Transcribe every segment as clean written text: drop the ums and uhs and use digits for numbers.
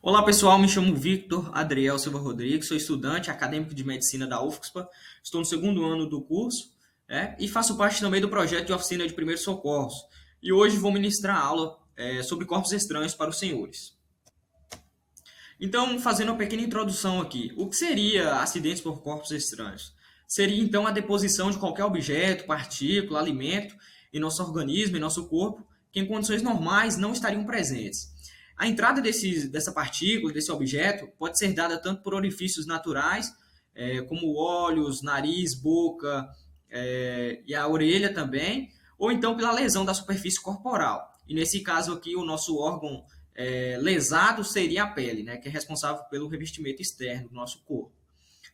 Olá pessoal, me chamo Victor Adriel Silva Rodrigues, sou estudante acadêmico de medicina da UFSPA, estou no segundo ano do curso, e faço parte também do projeto de oficina de primeiros socorros. E hoje vou ministrar aula sobre corpos estranhos para os senhores. Então, fazendo uma pequena introdução aqui, o que seria acidentes por corpos estranhos? Seria então a deposição de qualquer objeto, partícula, alimento em nosso organismo, em nosso corpo, que em condições normais não estariam presentes. A entrada dessa partícula, desse objeto, pode ser dada tanto por orifícios naturais, como olhos, nariz, boca e a orelha também, ou então pela lesão da superfície corporal. E nesse caso aqui, o nosso órgão lesado seria a pele, né, que é responsável pelo revestimento externo do nosso corpo.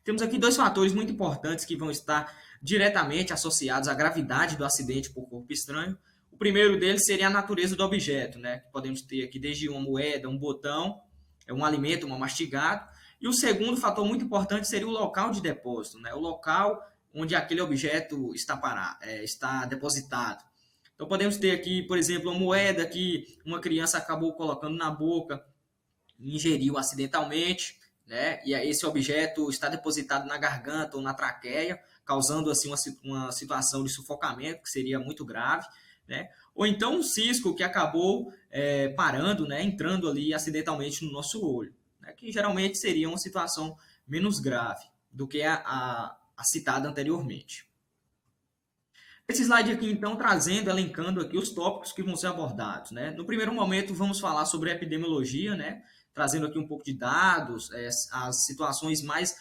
Temos aqui dois fatores muito importantes que vão estar diretamente associados à gravidade do acidente por corpo estranho. O primeiro deles seria a natureza do objeto, né? Podemos ter aqui desde uma moeda, um botão, um alimento, um mastigado. E o segundo fator muito importante seria o local de depósito, né? O local onde aquele objeto está depositado. Então podemos ter aqui, por exemplo, uma moeda que uma criança acabou colocando na boca, ingeriu acidentalmente, né? E esse objeto está depositado na garganta ou na traqueia, causando assim uma situação de sufocamento que seria muito grave, né? Ou então um cisco que acabou parando, né? Entrando ali acidentalmente no nosso olho, né? Que geralmente seria uma situação menos grave do que a citada anteriormente. Esse slide aqui, então, trazendo, elencando aqui os tópicos que vão ser abordados, né? No primeiro momento, vamos falar sobre epidemiologia, né? Trazendo aqui um pouco de dados, as situações mais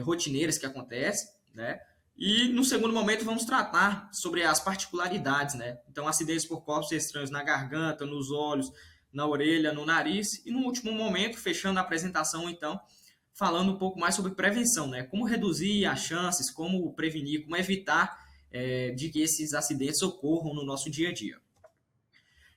rotineiras que acontecem, né? E no segundo momento, vamos tratar sobre as particularidades, né? Então, acidentes por corpos estranhos na garganta, nos olhos, na orelha, no nariz. E no último momento, fechando a apresentação, então, falando um pouco mais sobre prevenção, né? Como reduzir as chances, como prevenir, como evitar de que esses acidentes ocorram no nosso dia a dia.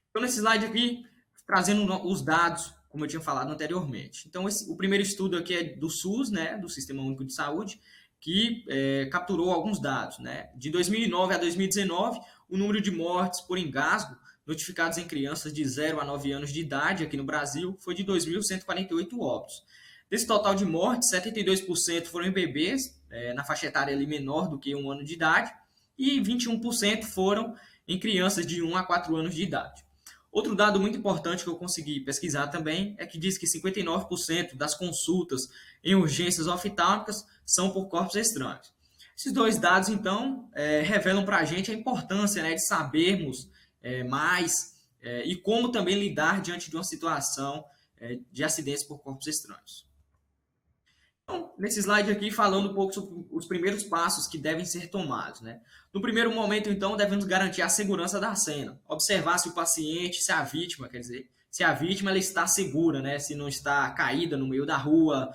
Então, nesse slide aqui, trazendo os dados, como eu tinha falado anteriormente. Então, o primeiro estudo aqui é do SUS, né, do Sistema Único de Saúde, que capturou alguns dados, né? De 2009 a 2019, o número de mortes por engasgo notificados em crianças de 0 a 9 anos de idade aqui no Brasil foi de 2.148 óbitos. Desse total de mortes, 72% foram em bebês, na faixa etária ali menor do que 1 ano de idade, e 21% foram em crianças de 1 a 4 anos de idade. Outro dado muito importante que eu consegui pesquisar também é que diz que 59% das consultas em urgências oftálmicas são por corpos estranhos. Esses dois dados, então, revelam para a gente a importância, né, de sabermos mais e como também lidar diante de uma situação de acidentes por corpos estranhos. Então, nesse slide aqui, falando um pouco sobre os primeiros passos que devem ser tomados, né? No primeiro momento, então, devemos garantir a segurança da cena. Observar se o paciente, se a vítima, quer dizer, se a vítima ela está segura, né? Se não está caída no meio da rua,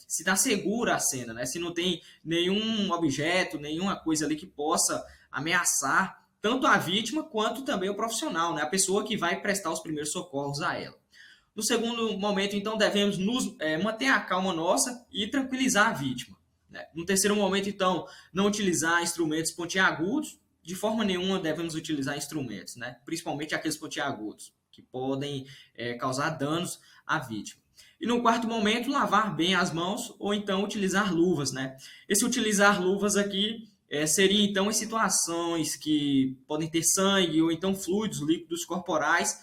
se está segura a cena, né? Se não tem nenhum objeto, nenhuma coisa ali que possa ameaçar tanto a vítima quanto também o profissional, né? A pessoa que vai prestar os primeiros socorros a ela. No segundo momento, então, devemos manter a calma nossa e tranquilizar a vítima, né? No terceiro momento, então, não utilizar instrumentos pontiagudos. De forma nenhuma devemos utilizar instrumentos, né? Principalmente aqueles pontiagudos, que podem causar danos à vítima. E no quarto momento, lavar bem as mãos ou então utilizar luvas, né? Esse utilizar luvas aqui seria então em situações que podem ter sangue ou então fluidos líquidos corporais,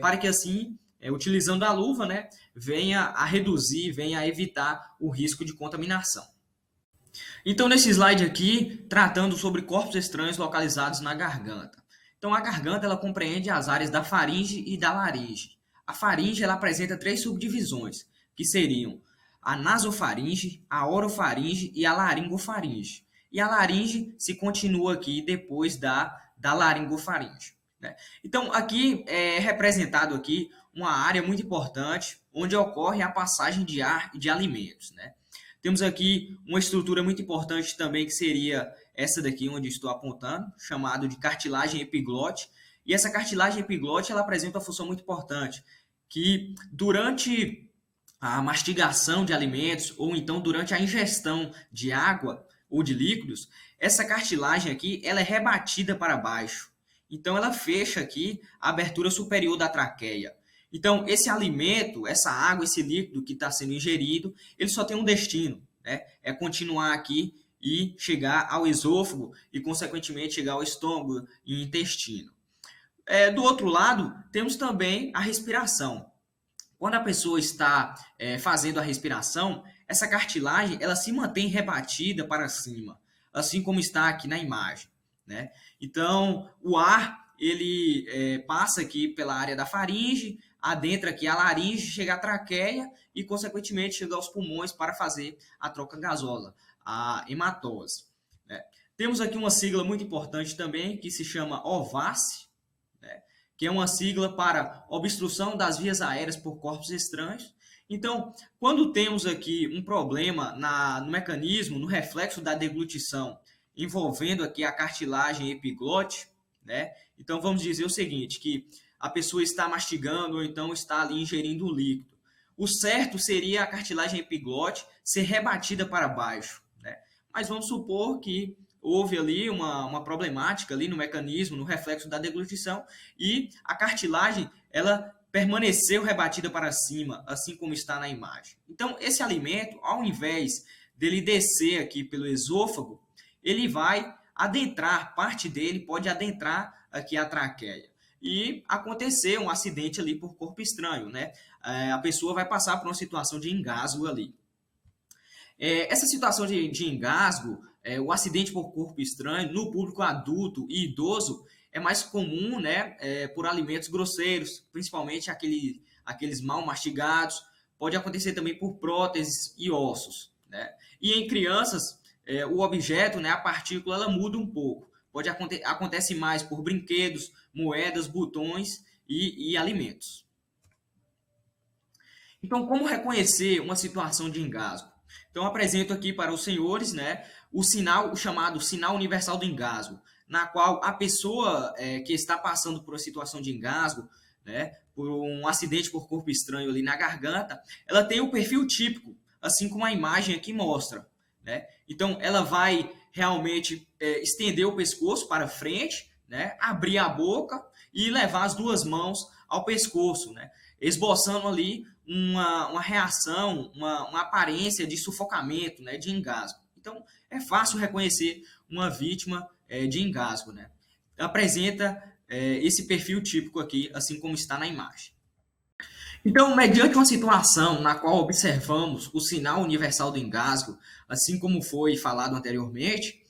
para que assim utilizando a luva, né, venha a reduzir, venha a evitar o risco de contaminação. Então, nesse slide aqui, tratando sobre corpos estranhos localizados na garganta. Então, a garganta ela compreende as áreas da faringe e da laringe. A faringe ela apresenta três subdivisões, que seriam a nasofaringe, a orofaringe e a laringofaringe. E a laringe se continua aqui depois da laringofaringe, né? Então, aqui é representado aqui uma área muito importante onde ocorre a passagem de ar e de alimentos, né? Temos aqui uma estrutura muito importante também, que seria essa daqui onde estou apontando, chamado de cartilagem epiglote. E essa cartilagem epiglote ela apresenta uma função muito importante, que durante a mastigação de alimentos ou então durante a ingestão de água ou de líquidos, essa cartilagem aqui ela é rebatida para baixo. Então ela fecha aqui a abertura superior da traqueia. Então, esse alimento, essa água, esse líquido que está sendo ingerido, ele só tem um destino, né? É continuar aqui e chegar ao esôfago e, consequentemente, chegar ao estômago e intestino. Do outro lado, temos também a respiração. Quando a pessoa está fazendo a respiração, essa cartilagem ela se mantém rebatida para cima, assim como está aqui na imagem, né? Então, o ar ele passa aqui pela área da faringe, adentra aqui a laringe, chega à traqueia e, consequentemente, chega aos pulmões para fazer a troca gasosa, a hematose, né? Temos aqui uma sigla muito importante também, que se chama OVASE, né? Que é uma sigla para obstrução das vias aéreas por corpos estranhos. Então, quando temos aqui um problema no mecanismo, no reflexo da deglutição, envolvendo aqui a cartilagem epiglote, né? Então, vamos dizer o seguinte, que a pessoa está mastigando ou então está ali ingerindo o líquido. O certo seria a cartilagem epiglote ser rebatida para baixo, né? Mas vamos supor que houve ali uma problemática ali no mecanismo, no reflexo da deglutição, e a cartilagem ela permaneceu rebatida para cima, assim como está na imagem. Então, esse alimento, ao invés dele descer aqui pelo esôfago, ele vai adentrar, parte dele pode adentrar aqui a traqueia. E acontecer um acidente ali por corpo estranho, né? A pessoa vai passar por uma situação de engasgo ali. Essa situação de engasgo, o acidente por corpo estranho, no público adulto e idoso, é mais comum, né, por alimentos grosseiros, principalmente aqueles mal mastigados. Pode acontecer também por próteses e ossos, né? E em crianças, o objeto, né, a partícula, ela muda um pouco. Acontece mais por brinquedos, moedas, botões e alimentos. Então, como reconhecer uma situação de engasgo? Então, apresento aqui para os senhores, né, o chamado sinal universal do engasgo, na qual a pessoa que está passando por uma situação de engasgo, né, por um acidente por corpo estranho ali na garganta, ela tem o perfil típico, assim como a imagem aqui mostra, né? Então, ela vai realmente estender o pescoço para frente, né, abrir a boca e levar as duas mãos ao pescoço, né, esboçando ali uma reação, uma aparência de sufocamento, né, de engasgo. Então, é fácil reconhecer uma vítima de engasgo, né? Apresenta esse perfil típico aqui, assim como está na imagem. Então, mediante uma situação na qual observamos o sinal universal do engasgo, assim como foi falado anteriormente,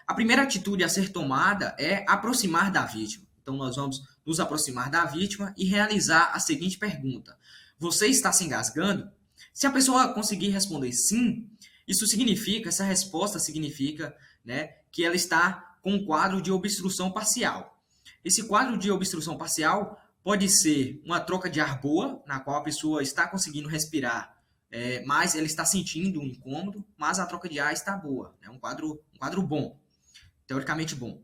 a primeira atitude a ser tomada é aproximar da vítima. Então, nós vamos nos aproximar da vítima e realizar a seguinte pergunta: você está se engasgando? Se a pessoa conseguir responder sim, essa resposta significa, né, que ela está com um quadro de obstrução parcial. Esse quadro de obstrução parcial pode ser uma troca de ar boa, na qual a pessoa está conseguindo respirar, mas ela está sentindo um incômodo, mas a troca de ar está boa. É um quadro bom, teoricamente bom.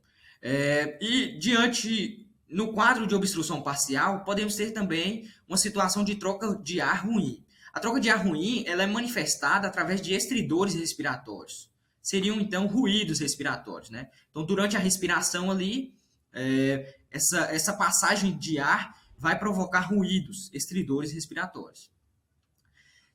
No quadro de obstrução parcial, podemos ter também uma situação de troca de ar ruim. A troca de ar ruim ela é manifestada através de estridores respiratórios. Seriam, então, ruídos respiratórios, né? Então, durante a respiração ali, essa passagem de ar vai provocar ruídos, estridores respiratórios.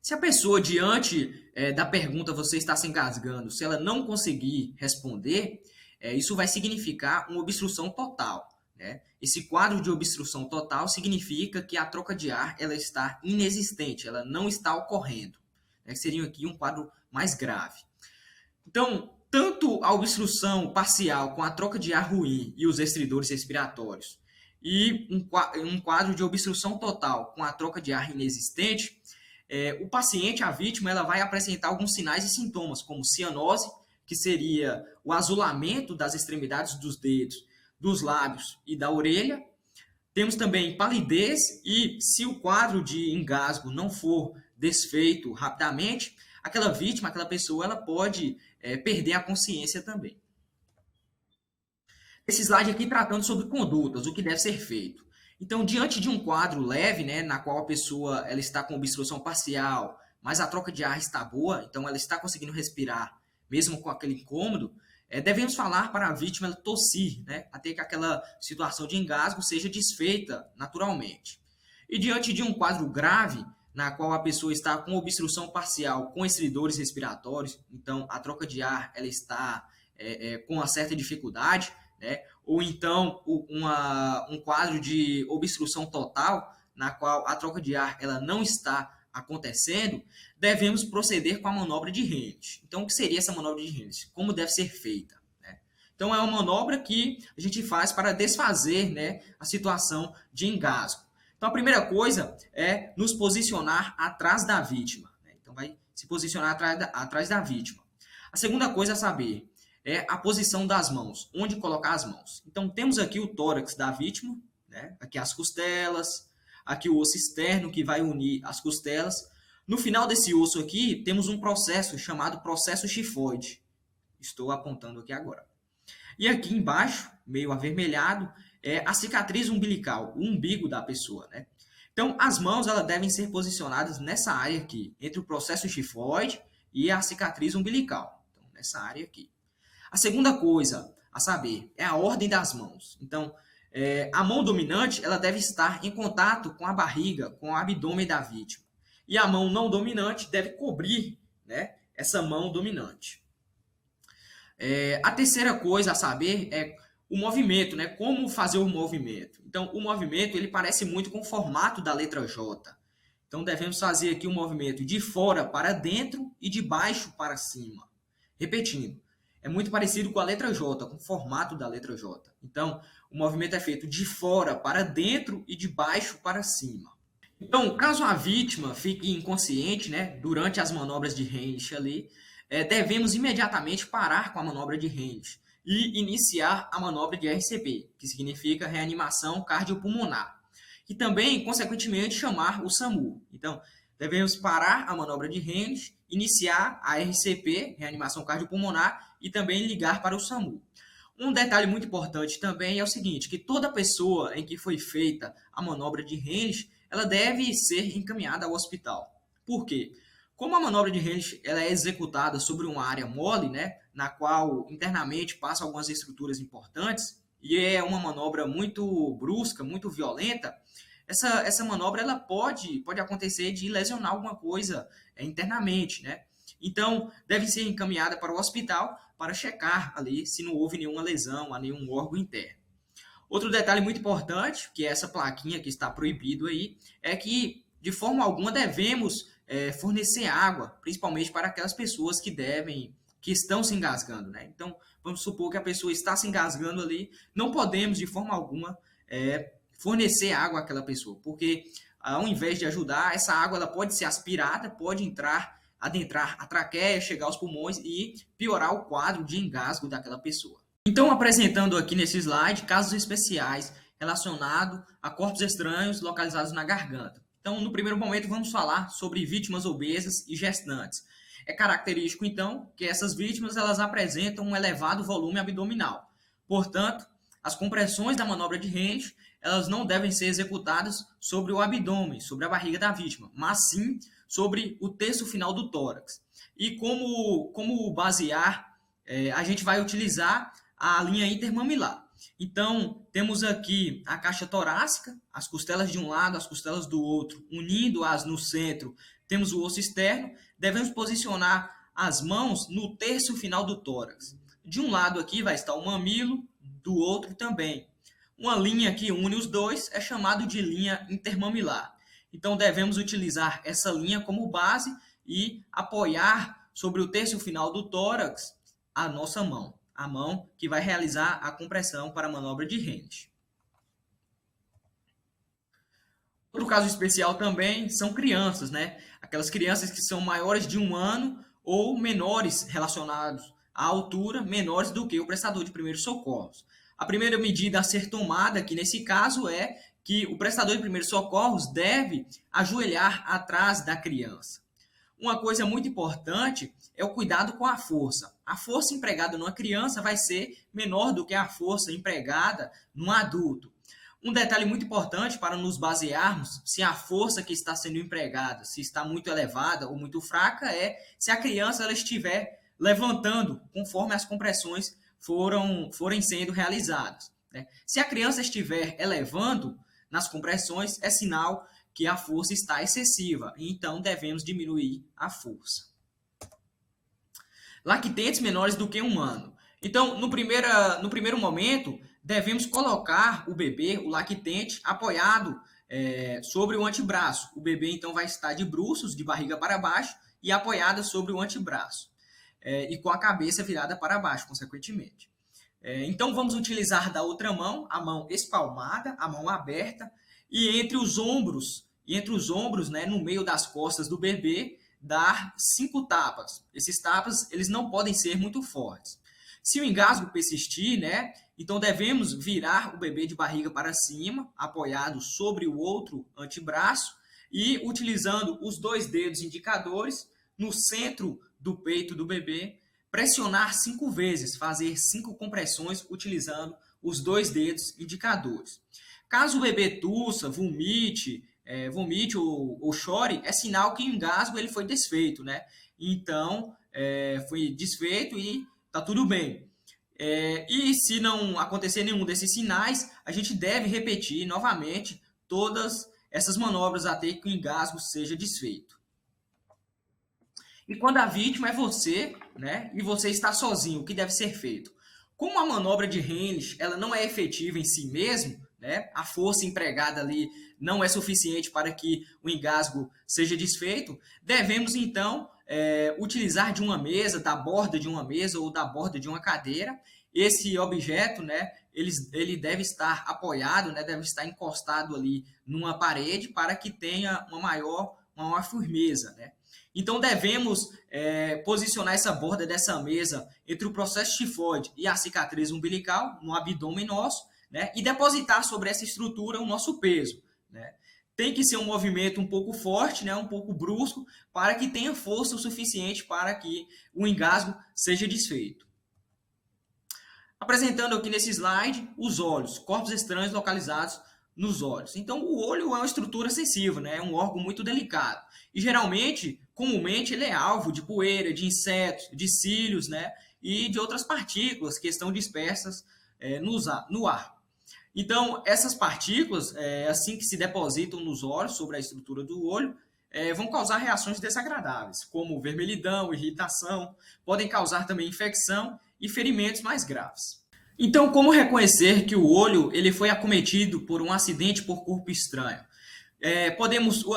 Se a pessoa, diante da pergunta você está se engasgando, se ela não conseguir responder, isso vai significar uma obstrução total, né? Esse quadro de obstrução total significa que a troca de ar ela está inexistente, ela não está ocorrendo, né? Seria aqui um quadro mais grave. Então, tanto a obstrução parcial com a troca de ar ruim e os estridores respiratórios e um quadro de obstrução total com a troca de ar inexistente, o paciente, a vítima, ela vai apresentar alguns sinais e sintomas, como cianose, que seria o azulamento das extremidades dos dedos, dos lábios e da orelha. Temos também palidez e, se o quadro de engasgo não for desfeito rapidamente, aquela vítima, aquela pessoa, ela pode perder a consciência também. Esse slide aqui tratando sobre condutas, o que deve ser feito. Então, diante de um quadro leve, né, na qual a pessoa ela está com obstrução parcial, mas a troca de ar está boa, então ela está conseguindo respirar, mesmo com aquele incômodo, devemos falar para a vítima ela tossir, né, até que aquela situação de engasgo seja desfeita naturalmente. E diante de um quadro grave, na qual a pessoa está com obstrução parcial com estridores respiratórios, então a troca de ar ela está com uma certa dificuldade, né? Ou então um quadro de obstrução total, na qual a troca de ar ela não está acontecendo, devemos proceder com a manobra de Hennig. Então, o que seria essa manobra de Hennig? Como deve ser feita? Né? Então, é uma manobra que a gente faz para desfazer, né, a situação de engasgo. Então, a primeira coisa é nos posicionar atrás da vítima. Né? Então, vai se posicionar atrás da vítima. A segunda coisa a saber é a posição das mãos, onde colocar as mãos. Então, temos aqui o tórax da vítima, né? Aqui as costelas, aqui o osso externo que vai unir as costelas. No final desse osso aqui, temos um processo chamado processo chifoide. Estou apontando aqui agora. E aqui embaixo, meio avermelhado, é a cicatriz umbilical, o umbigo da pessoa, né? Então, as mãos elas devem ser posicionadas nessa área aqui, entre o processo chifoide e a cicatriz umbilical. Então, nessa área aqui. A segunda coisa a saber é a ordem das mãos. Então, a mão dominante ela deve estar em contato com a barriga, com o abdômen da vítima. E a mão não dominante deve cobrir, né, essa mão dominante. A terceira coisa a saber é o movimento, né? Como fazer o movimento. Então, o movimento ele parece muito com o formato da letra J. Então, devemos fazer aqui um movimento de fora para dentro e de baixo para cima. Repetindo, é muito parecido com a letra J, com o formato da letra J. Então, o movimento é feito de fora para dentro e de baixo para cima. Então, caso a vítima fique inconsciente, né, durante as manobras de Hennig ali, devemos imediatamente parar com a manobra de Hennig e iniciar a manobra de RCP, que significa reanimação cardiopulmonar. E também, consequentemente, chamar o SAMU. Então, devemos parar a manobra de Hennig, iniciar a RCP, reanimação cardiopulmonar, e também ligar para o SAMU. Um detalhe muito importante também é o seguinte, que toda pessoa em que foi feita a manobra de Hennig, ela deve ser encaminhada ao hospital. Por quê? Como a manobra de Hennig ela é executada sobre uma área mole, né, na qual internamente passam algumas estruturas importantes, e é uma manobra muito brusca, muito violenta, essa manobra ela pode acontecer de lesionar alguma coisa internamente, né? Então, deve ser encaminhada para o hospital para checar ali se não houve nenhuma lesão a nenhum órgão interno. Outro detalhe muito importante, que é essa plaquinha que está proibido aí, é que de forma alguma devemos fornecer água, principalmente para aquelas pessoas que estão se engasgando, né? Então, vamos supor que a pessoa está se engasgando ali, não podemos de forma alguma fornecer água àquela pessoa, porque ao invés de ajudar, essa água ela pode ser aspirada, pode adentrar a traqueia, chegar aos pulmões e piorar o quadro de engasgo daquela pessoa. Então, apresentando aqui nesse slide casos especiais relacionados a corpos estranhos localizados na garganta. Então, no primeiro momento, vamos falar sobre vítimas obesas e gestantes. É característico, então, que essas vítimas elas apresentam um elevado volume abdominal. Portanto, as compressões da manobra de Hennig elas não devem ser executadas sobre o abdômen, sobre a barriga da vítima, mas sim sobre o terço final do tórax. E como basear, a gente vai utilizar a linha intermamilar. Então, temos aqui a caixa torácica, as costelas de um lado, as costelas do outro, unindo-as no centro, temos o osso externo. Devemos posicionar as mãos no terço final do tórax. De um lado aqui vai estar o mamilo, do outro também. Uma linha que une os dois é chamada de linha intermamilar. Então, devemos utilizar essa linha como base e apoiar sobre o terço final do tórax a nossa mão. A mão que vai realizar a compressão para a manobra de Hennig. Outro caso especial também são crianças, né? Aquelas crianças que são maiores de 1 ano ou menores relacionados à altura, menores do que o prestador de primeiros socorros. A primeira medida a ser tomada aqui nesse caso é que o prestador de primeiros socorros deve ajoelhar atrás da criança. Uma coisa muito importante é o cuidado com a força. A força empregada numa criança vai ser menor do que a força empregada num adulto. Um detalhe muito importante para nos basearmos se a força que está sendo empregada, se está muito elevada ou muito fraca, é se a criança ela estiver levantando conforme as compressões forem sendo realizadas. Né? Se a criança estiver elevando nas compressões, é sinal que a força está excessiva, então devemos diminuir a força. Lactentes menores do que 1 ano. Então, no primeiro momento, devemos colocar o bebê, o lactente, apoiado sobre o antebraço. O bebê, então, vai estar de bruços, de barriga para baixo, e apoiada sobre o antebraço. E com a cabeça virada para baixo, consequentemente. Então, vamos utilizar da outra mão, a mão espalmada, a mão aberta, e entre os ombros, né, no meio das costas do bebê, dar 5 tapas. Esses tapas, eles não podem ser muito fortes. Se o engasgo persistir, né, então devemos virar o bebê de barriga para cima, apoiado sobre o outro antebraço, e utilizando os 2 dedos indicadores no centro do peito do bebê, pressionar 5 vezes, fazer 5 compressões utilizando os 2 dedos indicadores. Caso o bebê tussa, vomite ou chore, é sinal que o engasgo ele foi desfeito, né? Então, foi desfeito e tá tudo bem. E se não acontecer nenhum desses sinais, a gente deve repetir novamente todas essas manobras até que o engasgo seja desfeito. E quando a vítima é você, né, e você está sozinho, o que deve ser feito? Como a manobra de Henrich, ela não é efetiva em si mesmo, né, a força empregada ali não é suficiente para que o engasgo seja desfeito, devemos então utilizar de uma mesa, da borda de uma mesa ou da borda de uma cadeira. Esse objeto, né, ele deve estar apoiado, né, deve estar encostado ali numa parede para que tenha uma maior firmeza, né? Então, devemos posicionar essa borda dessa mesa entre o processo tifoide e a cicatriz umbilical, no abdômen nosso, né? E depositar sobre essa estrutura o nosso peso, né? Tem que ser um movimento um pouco forte, né? Um pouco brusco, para que tenha força o suficiente para que o engasgo seja desfeito. Apresentando aqui nesse slide os olhos, corpos estranhos localizados nos olhos. Então, o olho é uma estrutura sensível, né? É um órgão muito delicado. E, geralmente, comumente, ele é alvo de poeira, de insetos, de cílios, né? E de outras partículas que estão dispersas no ar. Então, essas partículas, assim que se depositam nos olhos, sobre a estrutura do olho, vão causar reações desagradáveis, como vermelhidão, irritação, podem causar também infecção e ferimentos mais graves. Então, como reconhecer que o olho ele foi acometido por um acidente por corpo estranho?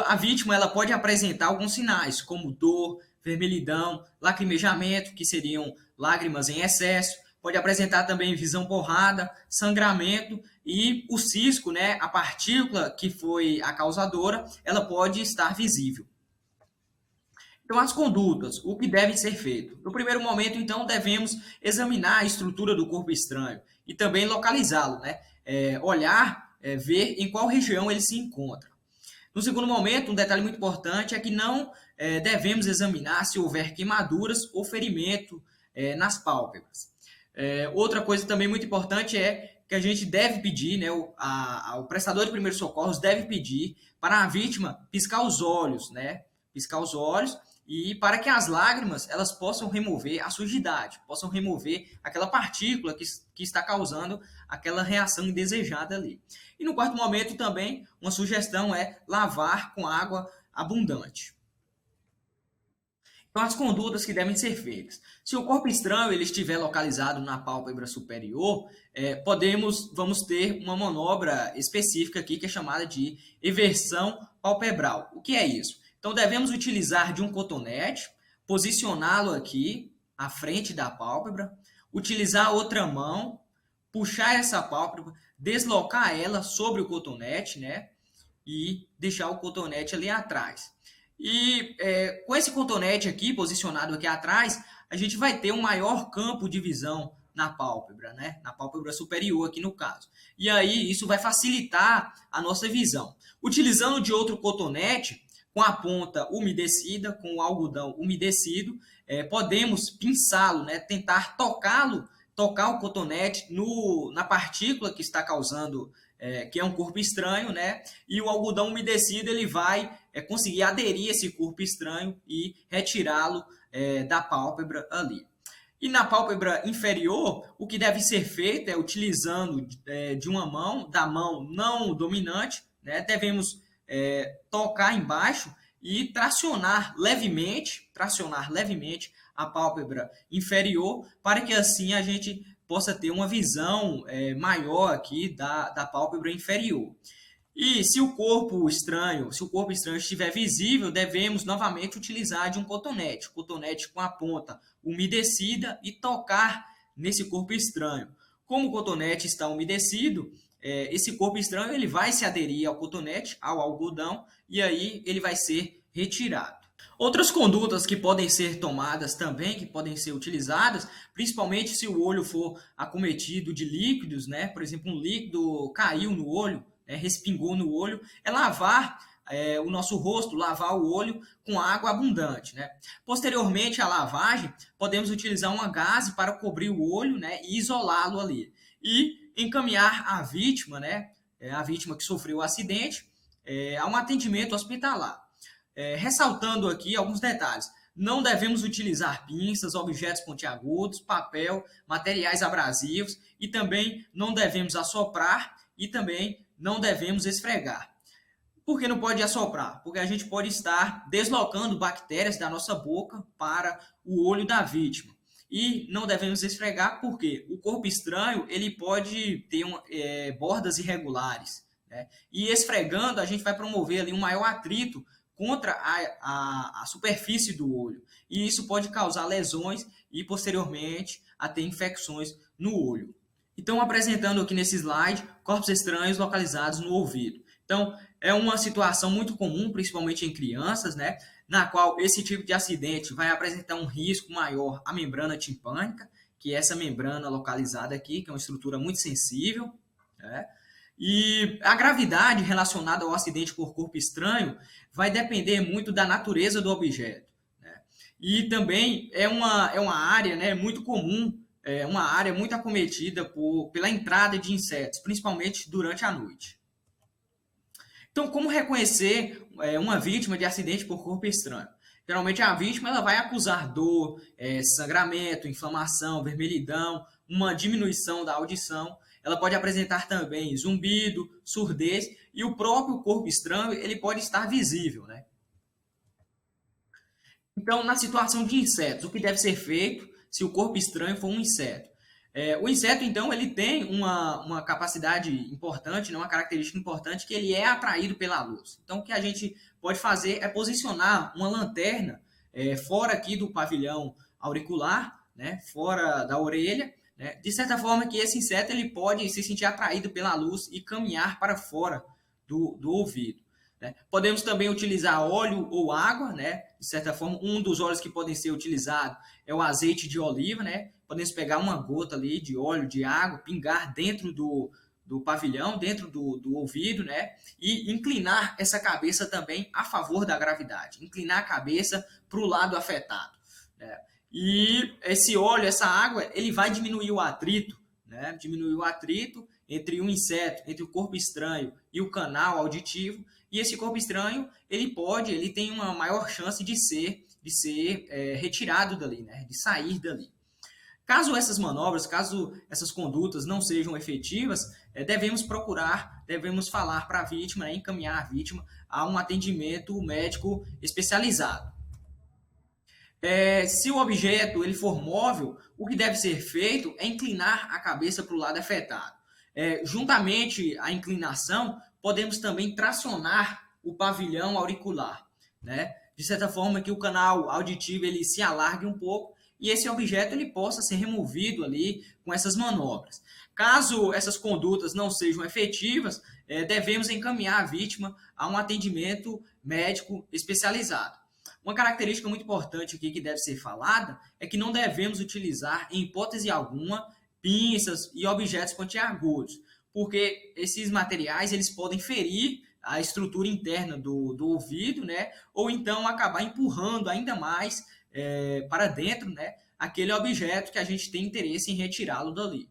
A vítima ela pode apresentar alguns sinais, como dor, vermelhidão, lacrimejamento, que seriam lágrimas em excesso, pode apresentar também visão borrada, sangramento e o cisco, né, a partícula que foi a causadora, ela pode estar visível. Então, as condutas, o que deve ser feito? No primeiro momento, então, devemos examinar a estrutura do corpo estranho e também localizá-lo, né? Olhar, ver em qual região ele se encontra. No segundo momento, um detalhe muito importante é que não devemos examinar se houver queimaduras ou ferimento nas pálpebras. Outra coisa também muito importante é que a gente deve pedir, né, o prestador de primeiros socorros deve pedir para a vítima piscar os olhos, né? Piscar os olhos e para que as lágrimas elas possam remover a sujidade, possam remover aquela partícula que está causando aquela reação indesejada ali. E no quarto momento também, uma sugestão é lavar com água abundante. Então, as condutas que devem ser feitas. Se o corpo estranho ele estiver localizado na pálpebra superior, vamos ter uma manobra específica aqui que é chamada de eversão palpebral. O que é isso? Então, devemos utilizar de um cotonete, posicioná-lo aqui à frente da pálpebra, utilizar a outra mão, puxar essa pálpebra, deslocar ela sobre o cotonete, né? E deixar o cotonete ali atrás. E com esse cotonete aqui, posicionado aqui atrás, a gente vai ter um maior campo de visão na pálpebra, né? Na pálpebra superior aqui no caso. E aí isso vai facilitar a nossa visão. Utilizando de outro cotonete, com a ponta umedecida, com o algodão umedecido, podemos pinçá-lo, né? Tentar tocar o cotonete na partícula que está causando, que é um corpo estranho, né? E o algodão umedecido ele vai conseguir aderir a esse corpo estranho e retirá-lo da pálpebra ali. E na pálpebra inferior, o que deve ser feito é utilizando de uma mão, da mão não dominante, né? Devemos tocar embaixo e tracionar levemente a pálpebra inferior, para que assim a gente possa ter uma visão maior aqui da pálpebra inferior. E se o corpo estranho estiver visível, devemos novamente utilizar de um cotonete com a ponta umedecida e tocar nesse corpo estranho. Como o cotonete está umedecido, esse corpo estranho ele vai se aderir ao cotonete, ao algodão, e aí ele vai ser retirado. Outras condutas que podem ser tomadas também, que podem ser utilizadas, principalmente se o olho for acometido de líquidos, né? Por exemplo, um líquido caiu no olho, respingou no olho, é lavar o nosso rosto, lavar o olho com água abundante, né? Posteriormente à lavagem, podemos utilizar uma gaze para cobrir o olho, né, e isolá-lo ali. E encaminhar a vítima, né, a vítima que sofreu o acidente, a um atendimento hospitalar. Ressaltando aqui alguns detalhes. Não devemos utilizar pinças, objetos pontiagudos, papel, materiais abrasivos e também não devemos assoprar e também não devemos esfregar. Por que não pode assoprar? Porque a gente pode estar deslocando bactérias da nossa boca para o olho da vítima. E não devemos esfregar porque o corpo estranho ele pode ter bordas irregulares, né? E esfregando a gente vai promover ali um maior atrito contra a superfície do olho. E isso pode causar lesões e, posteriormente, até infecções no olho. Então, apresentando aqui nesse slide, corpos estranhos localizados no ouvido. Então, é uma situação muito comum, principalmente em crianças, né, na qual esse tipo de acidente vai apresentar um risco maior à membrana timpânica, que é essa membrana localizada aqui, que é uma estrutura muito sensível, né? E a gravidade relacionada ao acidente por corpo estranho vai depender muito da natureza do objeto, né? E também é uma área, né, muito comum, uma área muito acometida pela entrada de insetos, principalmente durante a noite. Então, como reconhecer uma vítima de acidente por corpo estranho? Geralmente a vítima ela vai acusar dor, sangramento, inflamação, vermelhidão, uma diminuição da audição. Ela pode apresentar também zumbido, surdez e o próprio corpo estranho ele pode estar visível, né? Então, na situação de insetos, o que deve ser feito se o corpo estranho for um inseto? O inseto, então, ele tem uma capacidade importante, né, uma característica importante, que ele é atraído pela luz. Então, o que a gente pode fazer é posicionar uma lanterna fora aqui do pavilhão auricular, né, fora da orelha, né, de certa forma que esse inseto ele pode se sentir atraído pela luz e caminhar para fora do ouvido, né? Podemos também utilizar óleo ou água, né? De certa forma, um dos óleos que podem ser utilizados é o azeite de oliva, né? Podemos pegar uma gota ali de óleo, de água, pingar dentro do pavilhão, dentro do ouvido, né? E inclinar essa cabeça também a favor da gravidade, inclinar a cabeça para o lado afetado, né? E esse óleo, essa água, ele vai diminuir o atrito, né? Diminuir o atrito entre um inseto, entre o corpo estranho e o canal auditivo. E esse corpo estranho, ele tem uma maior chance de ser retirado dali, né? De sair dali. Caso essas manobras, caso essas condutas não sejam efetivas, devemos falar para a vítima, né, encaminhar a vítima a um atendimento médico especializado. Se o objeto ele for móvel, o que deve ser feito é inclinar a cabeça para o lado afetado. Juntamente à inclinação, podemos também tracionar o pavilhão auricular, né? De certa forma que o canal auditivo ele se alargue um pouco e esse objeto ele possa ser removido ali com essas manobras. Caso essas condutas não sejam efetivas, devemos encaminhar a vítima a um atendimento médico especializado. Uma característica muito importante aqui que deve ser falada é que não devemos utilizar, em hipótese alguma, pinças e objetos pontiagudos, porque esses materiais eles podem ferir a estrutura interna do ouvido, né? Ou então acabar empurrando ainda mais para dentro, né, aquele objeto que a gente tem interesse em retirá-lo dali.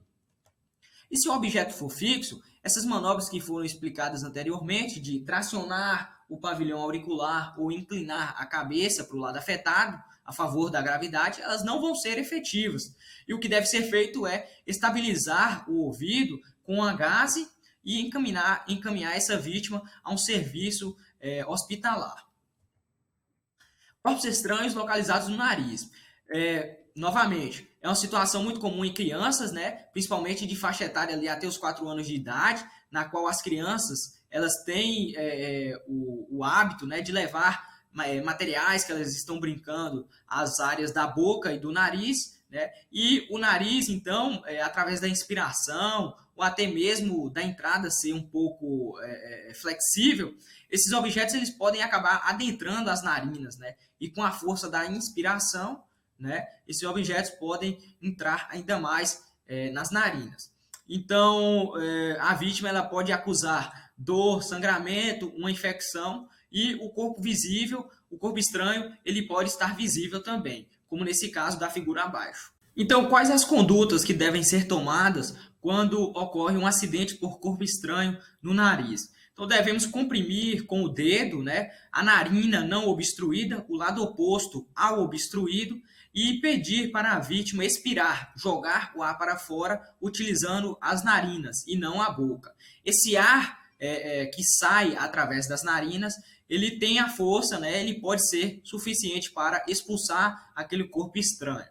E se o objeto for fixo, essas manobras que foram explicadas anteriormente, de tracionar o pavilhão auricular ou inclinar a cabeça para o lado afetado, a favor da gravidade, elas não vão ser efetivas. E o que deve ser feito é estabilizar o ouvido com a gaze e encaminhar essa vítima a um serviço hospitalar. Corpos estranhos localizados no nariz. Novamente, é uma situação muito comum em crianças, né? Principalmente de faixa etária ali até os 4 anos de idade, na qual as crianças elas têm o hábito, né, de levar materiais que elas estão brincando às áreas da boca e do nariz, né? E o nariz, então, através da inspiração ou até mesmo da entrada ser um pouco flexível, esses objetos eles podem acabar adentrando as narinas, né? E com a força da inspiração, né, esses objetos podem entrar ainda mais nas narinas. Então, a vítima ela pode acusar dor, sangramento, uma infecção, e o corpo visível, o corpo estranho, ele pode estar visível também, como nesse caso da figura abaixo. Então, quais as condutas que devem ser tomadas quando ocorre um acidente por corpo estranho no nariz? Então, devemos comprimir com o dedo, né, a narina não obstruída, o lado oposto ao obstruído, e pedir para a vítima expirar, jogar o ar para fora, utilizando as narinas e não a boca. Esse ar que sai através das narinas, ele tem a força, né, ele pode ser suficiente para expulsar aquele corpo estranho.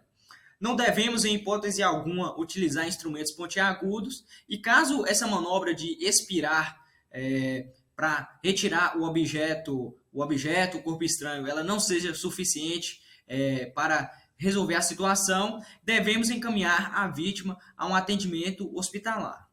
Não devemos, em hipótese alguma, utilizar instrumentos pontiagudos, e caso essa manobra de expirar para retirar o objeto, o corpo estranho, ela não seja suficiente para resolver a situação, devemos encaminhar a vítima a um atendimento hospitalar.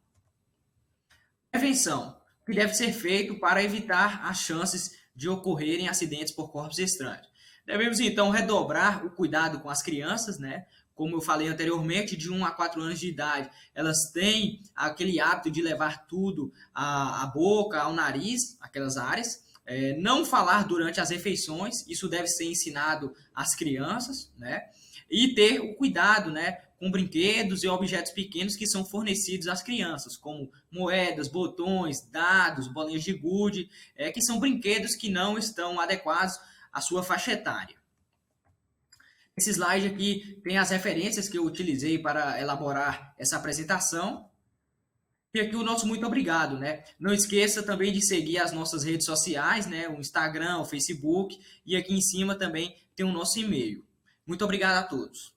Prevenção, que deve ser feito para evitar as chances de ocorrerem acidentes por corpos estranhos. Devemos, então, redobrar o cuidado com as crianças, né? Como eu falei anteriormente, de 1 a 4 anos de idade, elas têm aquele hábito de levar tudo à boca, ao nariz, aquelas áreas. Não falar durante as refeições, isso deve ser ensinado às crianças, né? E ter o cuidado, né, com brinquedos e objetos pequenos que são fornecidos às crianças, como moedas, botões, dados, bolinhas de gude, que são brinquedos que não estão adequados à sua faixa etária. Esse slide aqui tem as referências que eu utilizei para elaborar essa apresentação. E aqui o nosso muito obrigado, né? Não esqueça também de seguir as nossas redes sociais, né? O Instagram, o Facebook, e aqui em cima também tem o nosso e-mail. Muito obrigado a todos.